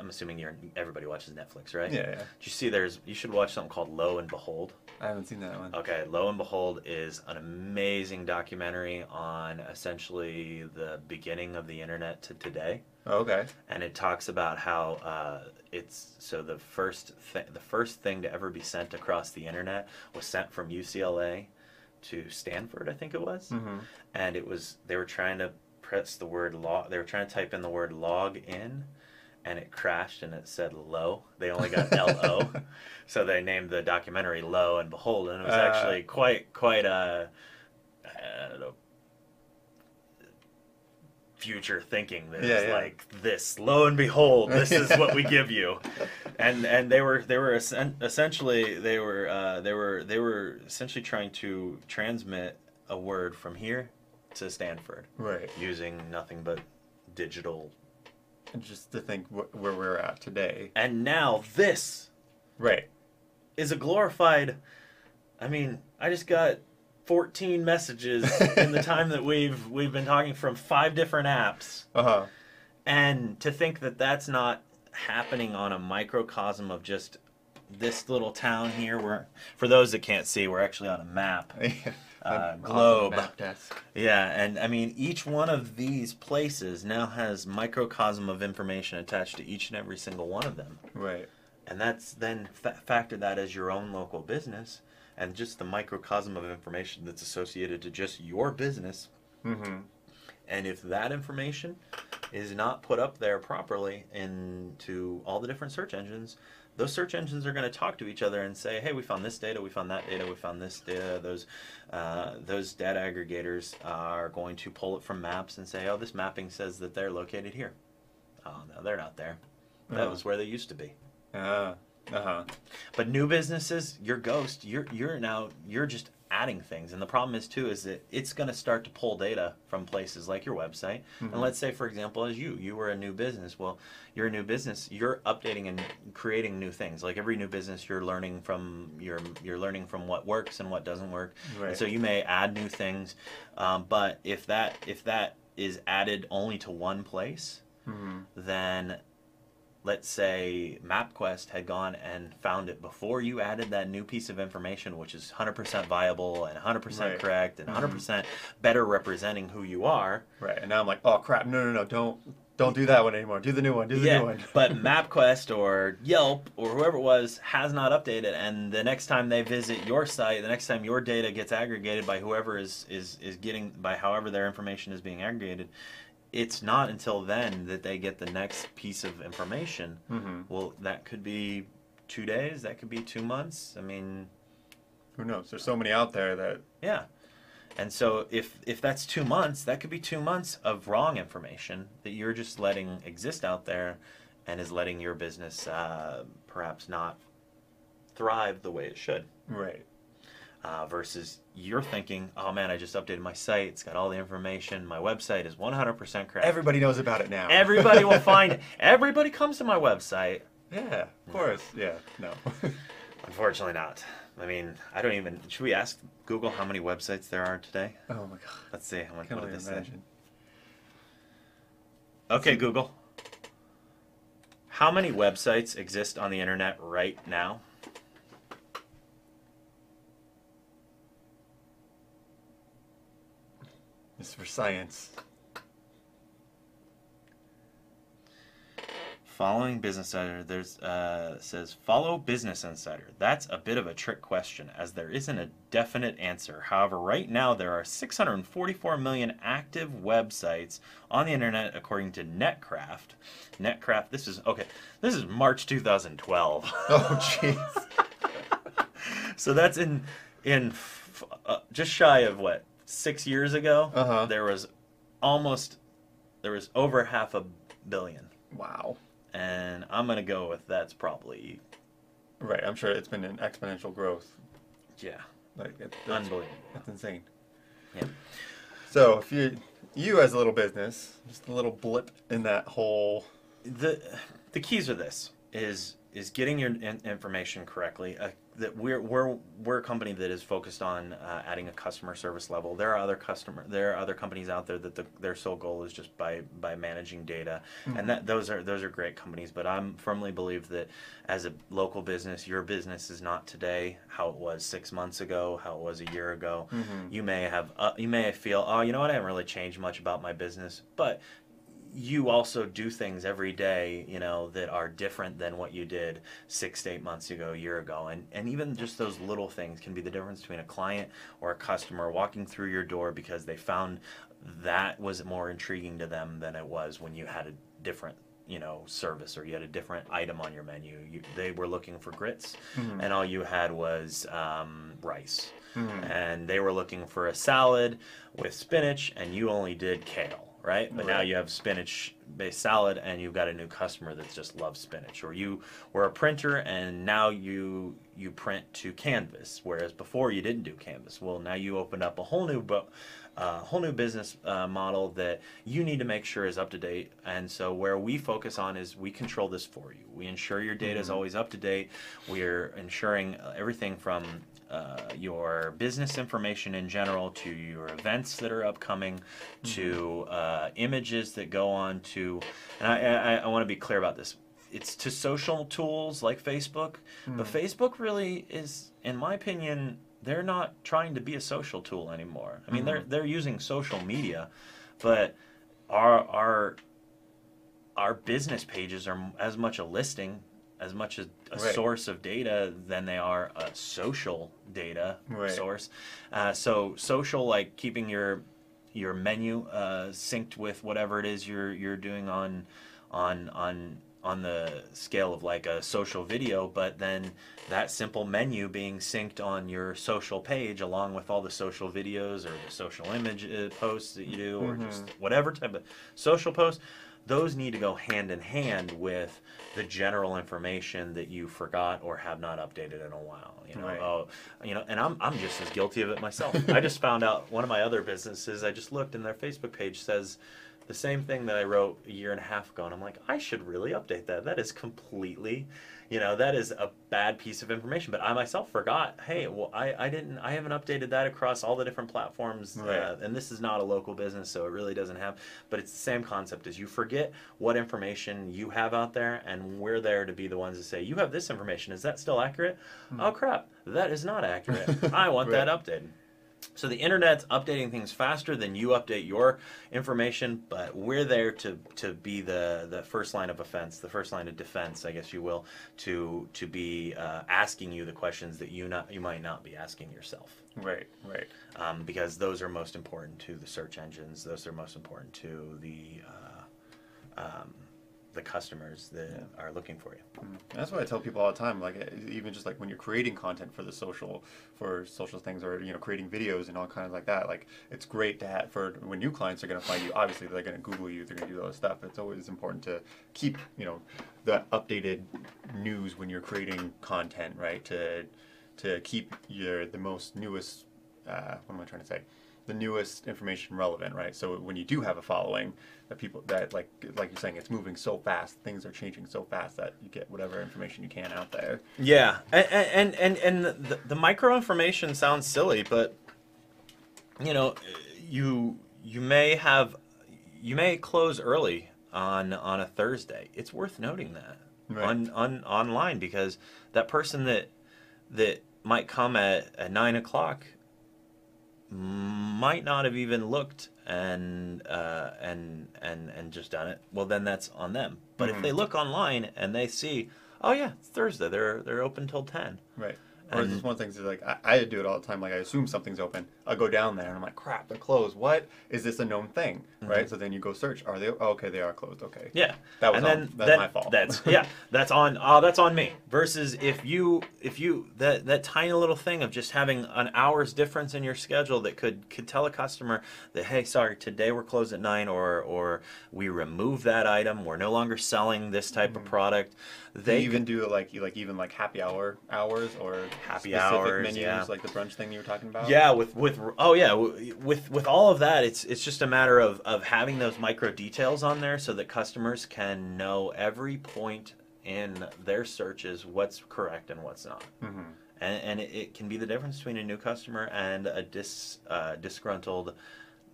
assuming everybody watches Netflix, right? Yeah. Did you see you should watch something called Lo and Behold? I haven't seen that one. Okay, Lo and Behold is an amazing documentary on essentially the beginning of the internet to today. Okay. And it talks about how the first thing to ever be sent across the internet was sent from UCLA to Stanford, I think it was. And they were trying to press the word log. They were trying to type in the word log in, and it crashed and it said low. They only got LO. So they named the documentary Lo and Behold, and it was actually quite I don't know, future thinking. That like this, lo and behold, this is what we give you. And they were essentially trying to transmit a word from here to Stanford. Right. Using nothing but digital. And just to think where we're at today. And now this Right. is a glorified, I mean, I just got 14 messages in the time that we've been talking from 5 different apps. Uh-huh. And to think that that's not happening on a microcosm of just this little town here, where, for those that can't see, we're actually on a map. Globe. Map desk. Yeah, and I mean, each one of these places now has microcosm of information attached to each and every single one of them. Right. And that's then factor that as your own local business, and just the microcosm of information that's associated to just your business. Mm-hmm. And if that information is not put up there properly into all the different search engines, those search engines are going to talk to each other and say, hey, we found this data, we found that data, we found this data. Those data aggregators are going to pull it from maps and say, oh, this mapping says that they're located here. Oh, no, they're not there. That was where they used to be. Uh-huh. But new businesses, you're ghost. You're just adding things, and the problem is too is that it's going to start to pull data from places like your website. Mm-hmm. And let's say, for example, as you were a new business. Well, you're a new business. You're updating and creating new things. Like every new business, you're learning from what works and what doesn't work. Right. And so you may add new things, but if that is added only to one place, Mm-hmm. then let's say MapQuest had gone and found it before you added that new piece of information, which is 100% viable and 100% Right. correct and 100% better representing who you are. Right. And now I'm like, oh crap, no, don't do that one anymore. Do the new one. Do the new one. But MapQuest or Yelp or whoever it was has not updated, and the next time they visit your site, the next time your data gets aggregated by whoever is getting, by however their information is being aggregated, it's not until then that they get the next piece of information. Mm-hmm. Well, that could be 2 days, that could be 2 months. I mean, Who knows? There's so many out there that. yeah. And so if that's 2 months, that could be 2 months of wrong information that you're just letting exist out there and is letting your business perhaps not thrive the way it should. Right. Versus you're thinking, oh man, I just updated my site. It's got all the information. My website is 100% correct. Everybody knows about it now. Everybody will find it. Everybody comes to my website. Yeah, of course. Yeah, no. Unfortunately not. I mean, I don't even... Should we ask Google how many websites there are today? Oh my god. Let's see. How much, I can what only did they say? imagine. Okay, Google. How many websites exist on the internet right now? It's for science. Following Business Insider, there's says follow Business Insider. That's a bit of a trick question, as there isn't a definite answer. However, right now there are 644 million active websites on the internet, according to Netcraft. Netcraft. This is March 2012. Oh jeez. So that's in just shy of what, 6 years ago. Uh-huh. There was over 500 million. Wow. And I'm going to go with that's probably... Right, I'm sure it's been an exponential growth. Yeah. Like that's Unbelievable. That's insane. Yeah. So if you as a little business, just a little blip in that whole... The keys are this, is getting your information correctly. That we're a company that is focused on adding a customer service level. There are other companies out there that their sole goal is just by managing data, Mm-hmm. and those are great companies. But I'm firmly believe that as a local business, your business is not today how it was 6 months ago, how it was a year ago. Mm-hmm. You may feel, oh, you know what, I haven't really changed much about my business, but you also do things every day, that are different than what you did 6 to 8 months ago, a year ago. And even just those little things can be the difference between a client or a customer walking through your door because they found that was more intriguing to them than it was when you had a different, service, or you had a different item on your menu. They were looking for grits, Mm-hmm. and all you had was rice. Mm-hmm. And they were looking for a salad with spinach, and you only did kale. right? But now you have spinach-based salad, and you've got a new customer that just loves spinach. Or you were a printer, and now you print to canvas, whereas before you didn't do canvas. Well, now you opened up a whole new business model that you need to make sure is up to date. And so where we focus on is we control this for you. We ensure your data is always up to date. We're ensuring everything from your business information in general to your events that are upcoming to images that go on to, and I want to be clear about this. It's to social tools like Facebook, but Facebook really is, in my opinion, they're not trying to be a social tool anymore. I mean, they're using social media, but our business pages are as much a listing, as much as a source of data than they are a social data source. So social, like keeping your menu synced with whatever it is you're doing on the scale of like a social video, but then that simple menu being synced on your social page along with all the social videos or the social image posts that you do, or just whatever type of social post. Those need to go hand in hand with the general information that you forgot or have not updated in a while. And I'm just as guilty of it myself. I just found out one of my other businesses, I just looked and their Facebook page says the same thing that I wrote a year and a half ago, and I'm like, I should really update that. That is completely, that is a bad piece of information. But I myself forgot, hey, well, I haven't updated that across all the different platforms, and this is not a local business, so it really doesn't have, but it's the same concept as you forget what information you have out there, and we're there to be the ones that say, you have this information, is that still accurate? Oh crap, that is not accurate. I want that updated. So the internet's updating things faster than you update your information, but we're there to be the first line of offense, the first line of defense, I guess you will, to be asking you the questions that you might not be asking yourself. Right. Because those are most important to the search engines. Those are most important to the customers that are looking for you. That's what I tell people all the time. Like, even just like when you're creating content for social things, or creating videos and all kinds like that. Like, it's great to have for when new clients are going to find you. Obviously, they're going to Google you. They're going to do all this stuff. It's always important to keep the updated news when you're creating content, right? To keep the most newest. What am I trying to say? The newest information relevant, right? So when you do have a following, that people that like you're saying, it's moving so fast, things are changing so fast that you get whatever information you can out there. Yeah, and the micro information sounds silly, but you may close early on a Thursday. It's worth noting that on online, because that person that might come at 9 o'clock might not have even looked and just done it. Well, then that's on them. But if they look online and they see, oh yeah, it's Thursday, they're open till 10. Right. Or it's just one of the things is like I do it all the time. Like, I assume something's open. I'll go down there and I'm like, crap, they're closed. What is this a known thing? Right. So then you go search. Are they? Oh, okay, they are closed. Okay. Yeah. That was that's my fault. That's on me. Versus if you that tiny little thing of just having an hour's difference in your schedule that could tell a customer that, hey, sorry, today we're closed at 9, or we remove that item. We're no longer selling this type of product. They even do even happy hour hours, or happy specific hours, menus, like the brunch thing you were talking about. Yeah, with all of that, it's just a matter of having those micro details on there so that customers can know every point in their searches what's correct and what's not. And it can be the difference between a new customer and a disgruntled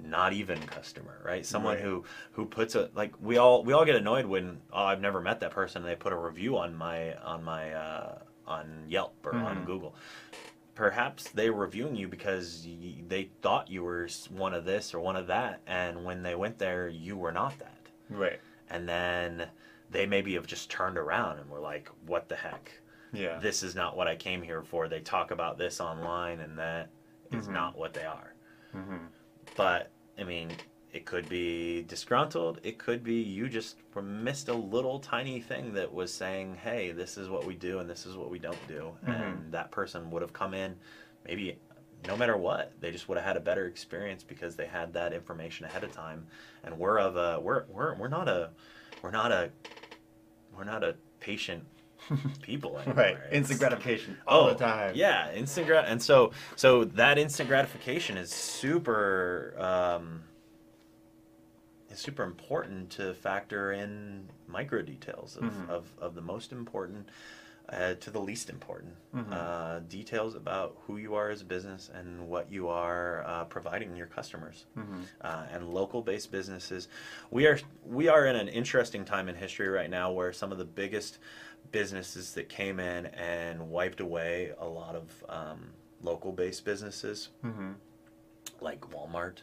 not even customer, right? Someone who puts we all get annoyed when I've never met that person and they put a review on Yelp or on Google. Perhaps they're reviewing you because they thought you were one of this or one of that, and when they went there, you were not that. Right. And then they maybe have just turned around and were like, what the heck? Yeah. This is not what I came here for. They talk about this online, and that is not what they are. But, I mean, it could be disgruntled. It could be you just missed a little tiny thing that was saying, hey, this is what we do and this is what we don't do. And that person would have come in, maybe no matter what, they just would have had a better experience because they had that information ahead of time. And we're not a patient people anymore. Right. Instant gratification all the time. Yeah, and so that instant gratification is super important to factor in micro details of the most important to the least important details about who you are as a business and what you are providing your customers. And local based businesses, we are in an interesting time in history right now where some of the biggest businesses that came in and wiped away a lot of local based businesses like Walmart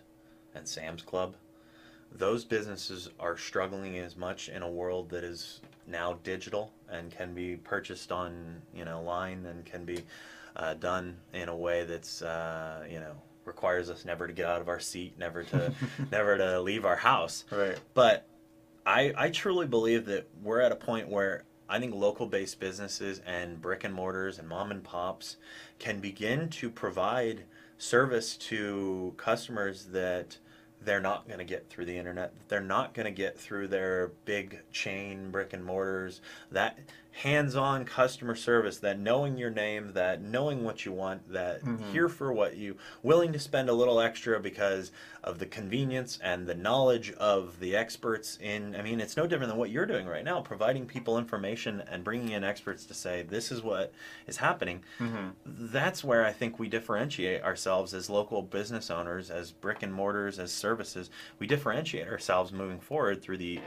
and Sam's Club, those businesses are struggling as much in a world that is now digital and can be purchased on line and can be done in a way that's requires us never to get out of our seat, never to leave our house. Right. But I truly believe that we're at a point where I think local based businesses and brick and mortars and mom and pops can begin to provide service to customers that they're not going to get through the internet, that they're not going to get through their big chain brick and mortars. That hands-on customer service, that knowing your name, that knowing what you want, that here for what you, willing to spend a little extra because of the convenience and the knowledge of the experts in, I mean, it's no different than what you're doing right now, providing people information and bringing in experts to say, this is what is happening. That's where I think we differentiate ourselves as local business owners, as brick and mortars, as services. We differentiate ourselves moving forward through the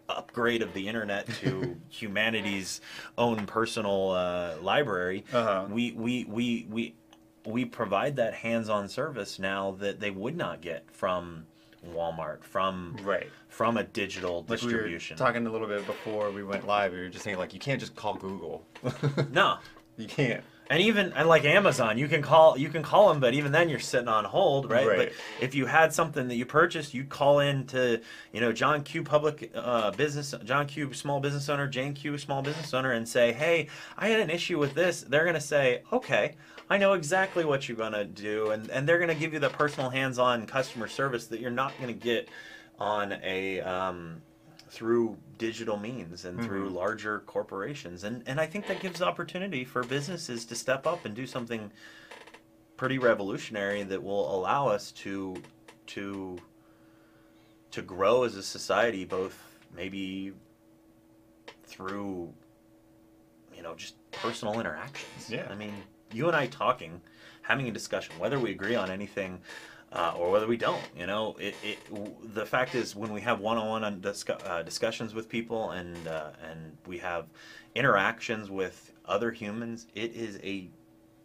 upgrade of the internet to humanity's own personal library. We provide that hands-on service now that they would not get from Walmart, from a digital distribution. We were talking a little bit before we went live. We were just saying, like, you can't just call Google. No, you can't. And like Amazon, you can call them, but even then you're sitting on hold, right? But if you had something that you purchased, you'd call in to John Q John Q small business owner, Jane Q small business owner, and say, hey, I had an issue with this. They're gonna say, okay, I know exactly what you're gonna do, and they're gonna give you the personal hands-on customer service that you're not gonna get on a through digital means and through larger corporations. And I think that gives opportunity for businesses to step up and do something pretty revolutionary that will allow us to grow as a society, both maybe through just personal interactions. Yeah. I mean, you and I talking, having a discussion, whether we agree on anything or whether we don't, the fact is, when we have one-on-one discussions with people and we have interactions with other humans, it is a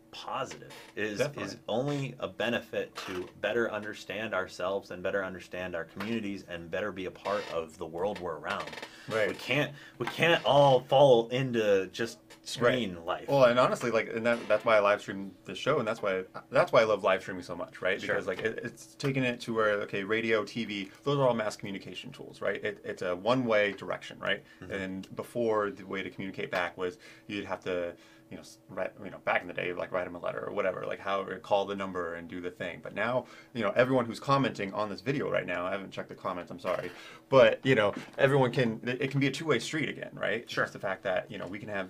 positive. It is only a benefit to better understand ourselves and better understand our communities and better be a part of the world we're around. Right. We can't all fall into just screen life. Well, and honestly, that's why I live stream this show, and that's why I love live streaming so much, right? Because it's taking it to where radio, TV, those are all mass communication tools, right? It's a one-way direction, right? And before, the way to communicate back was you'd have to back in the day, like, write them a letter or whatever, like, call the number and do the thing. But now, everyone who's commenting on this video right now, I haven't checked the comments, I'm sorry, but everyone it can be a two-way street again, right? Sure. Just the fact that we can have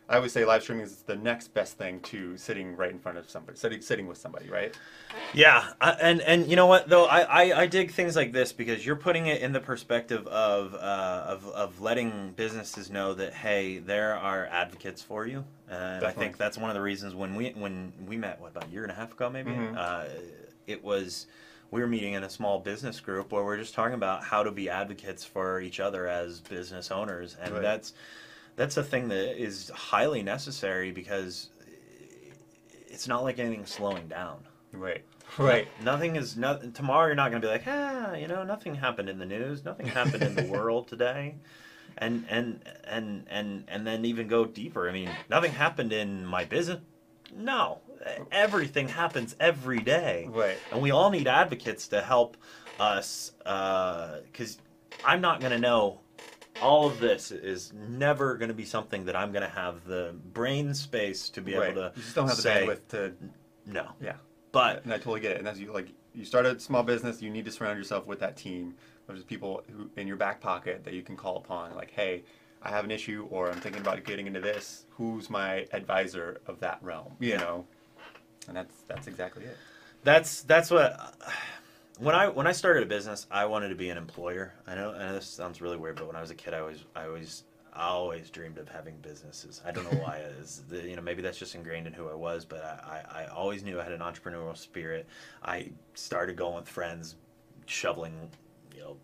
I always say live streaming is the next best thing to sitting right in front of somebody, sitting with somebody, right? Yeah, and you know what though, I dig things like this because you're putting it in the perspective of letting businesses know that, hey, there are advocates for you. And definitely. I think that's one of the reasons when we met, about a year and a half ago maybe, we were meeting in a small business group where we're just talking about how to be advocates for each other as business owners, and that's a thing that is highly necessary because it's not like anything's slowing down. Right. Tomorrow you're not going to be like, nothing happened in the news, nothing happened in the world today. And then even go deeper. I mean, nothing happened in my business. No, everything happens every day. Right. And we all need advocates to help us, because I'm not going to know. All of this is never going to be something that I'm going to have the brain space to be able to You just don't have say, the bandwidth to No. Yeah. But And I totally get it. And as you start a small business, you need to surround yourself with that team of just people who in your back pocket that you can call upon. Like, hey, I have an issue, or I'm thinking about getting into this. Who's my advisor of that realm? You know, and that's exactly it. that's what when I started a business, I wanted to be an employer. I know this sounds really weird, but when I was a kid, I always dreamed of having businesses. I don't know why it is. Maybe that's just ingrained in who I was, but I always knew I had an entrepreneurial spirit. I started going with friends, shoveling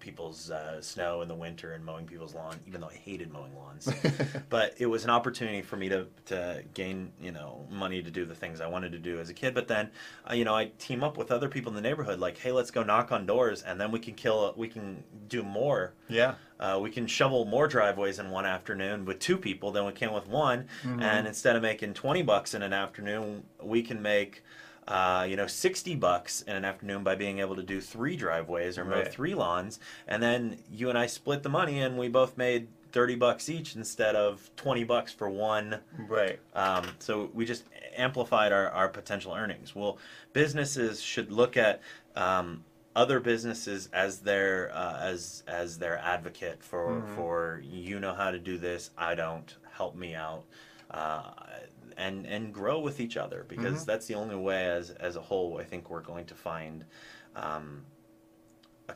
people's snow in the winter and mowing people's lawn, even though I hated mowing lawns. But it was an opportunity for me to gain money to do the things I wanted to do as a kid. But then I team up with other people in the neighborhood, like, hey, let's go knock on doors, and then we can do more. Yeah. We can shovel more driveways in one afternoon with 2 people than we can with one. And instead of making $20 in an afternoon, we can make $60 in an afternoon by being able to do 3 driveways or mow 3 lawns. And then you and I split the money, and we both made $30 each instead of $20 for one. Right. So we just amplified our potential earnings. Well, businesses should look at other businesses as their advocate for you know how to do this, I don't, help me out. And grow with each other, because that's the only way as a whole I think we're going to find a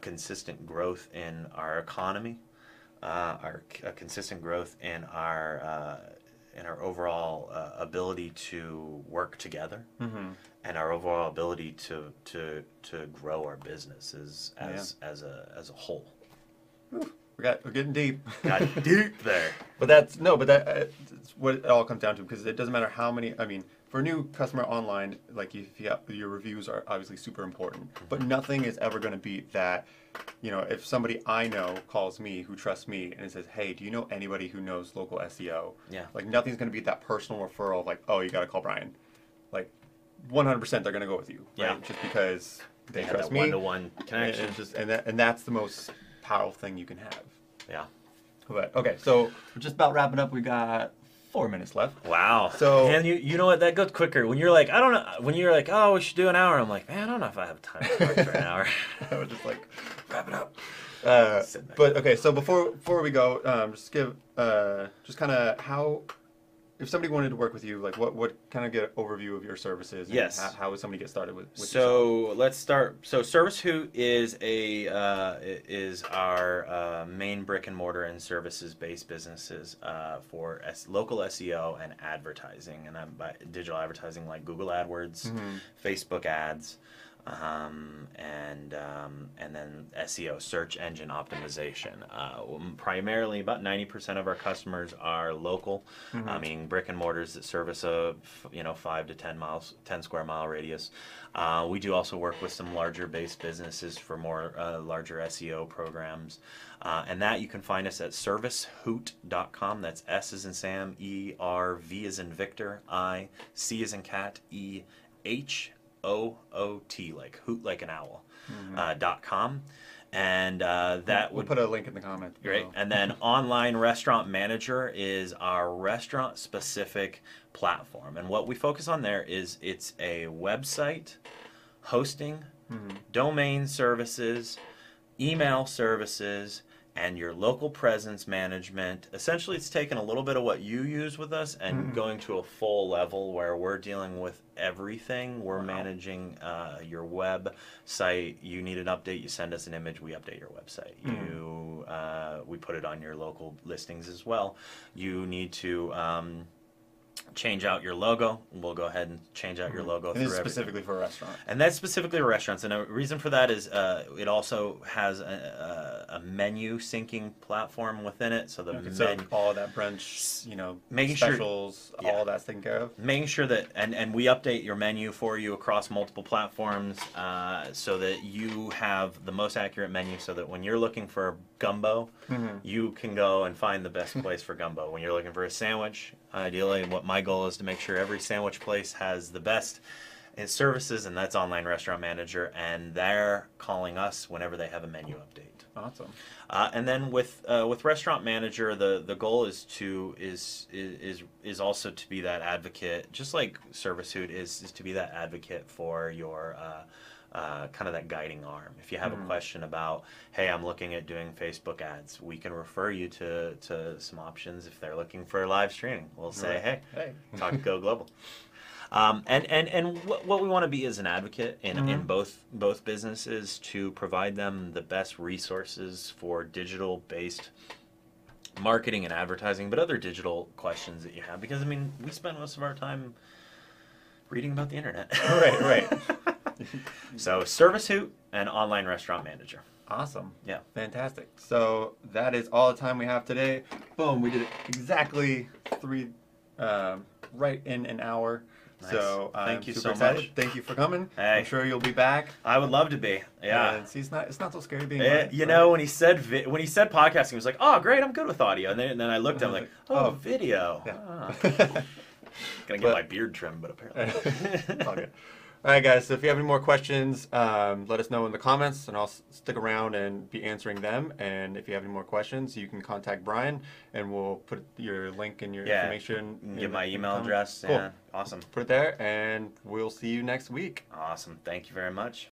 consistent growth in our economy, a consistent growth in our overall ability to work together, and our overall ability to grow our businesses as a whole. We're getting deep. Got deep there. But that's what it all comes down to, because it doesn't matter how many. I mean, for a new customer online, like your reviews are obviously super important, but nothing is ever going to beat that. If somebody I know calls me, who trusts me, and it says, "Hey, do you know anybody who knows local SEO?" Yeah. Like, nothing's going to beat that personal referral of, like, "Oh, you got to call Brian." Like, 100% they're going to go with you, right? Yeah. Just because they have trust that me. one-to-one connection. And that's the most powerful thing you can have. Yeah. But okay, so we're just about wrapping up. We got 4 minutes left. Wow. So, and you know what? That goes quicker. When you're like, I don't know. When you're like, oh, we should do an hour. I'm like, man, I don't know if I have time to talk for an hour. I would just wrap it up. But okay, so before we go, just give just kind of how, if somebody wanted to work with you, like what kind of get an overview of your services? And yes. How would somebody get started with So let's start. So Service Hoot is our main brick and mortar and services based businesses for local SEO and advertising, and by digital advertising like Google AdWords, Facebook ads. And then SEO, search engine optimization. Primarily, about 90% of our customers are local, meaning brick and mortars that service a 5 to 10 square mile radius. We do also work with some larger based businesses for more larger SEO programs, and that you can find us at servicehoot.com. That's S as in Sam, E R V as in Victor, I C as in cat, E H OOT, like hoot like an owl, .com. And we'll put a link in the comments. Great. And then Online Restaurant Manager is our restaurant specific platform. And what we focus on there is it's a website, hosting, domain services, email services, and your local presence management. Essentially, it's taking a little bit of what you use with us and going to a full level where we're dealing with everything. We're managing your website. You need an update, you send us an image, we update your website. We put it on your local listings as well. You need to change out your logo. We'll go ahead and change out your logo. And this is specifically for a restaurant. And that's specifically for restaurants. And a reason for that is it also has a menu syncing platform within it. So all that brunch, making specials, sure, all that's taken care of. Making sure that, and we update your menu for you across multiple platforms so that you have the most accurate menu, so that when you're looking for gumbo, you can go and find the best place for gumbo. When you're looking for a sandwich, ideally, what my goal is to make sure every sandwich place has the best in services, and that's Online Restaurant Manager, and they're calling us whenever they have a menu update. Awesome. And then with Restaurant Manager, the goal is also to be that advocate, just like Service Hoot is to be that advocate for your kind of that guiding arm. If you have a question about, hey, I'm looking at doing Facebook ads, we can refer you to some options. If they're looking for live streaming, we'll say, hey, talk to Go Global. And what we want to be is an advocate in both businesses, to provide them the best resources for digital-based marketing and advertising, but other digital questions that you have. Because, I mean, we spend most of our time reading about the internet. Right. So, Service Hoot and Online Restaurant Manager. Awesome. Yeah. Fantastic. So that is all the time we have today. Boom, we did it exactly right in an hour. Nice. So thank you super so excited. much. Thank you for coming. Hey. I'm sure you'll be back. I would love to be. Yeah. And see, it's not so scary being live, you right? know, when he said podcasting, he was like, "Oh, great, I'm good with audio." And then I looked at him like, "Oh, video." Yeah. Gonna get my beard trimmed, but apparently. All good. All right, guys. So if you have any more questions, let us know in the comments, and I'll stick around and be answering them. And if you have any more questions, you can contact Brian, and we'll put your link and your information. Give my email address. Cool. Yeah, awesome. Put it there, and we'll see you next week. Awesome. Thank you very much.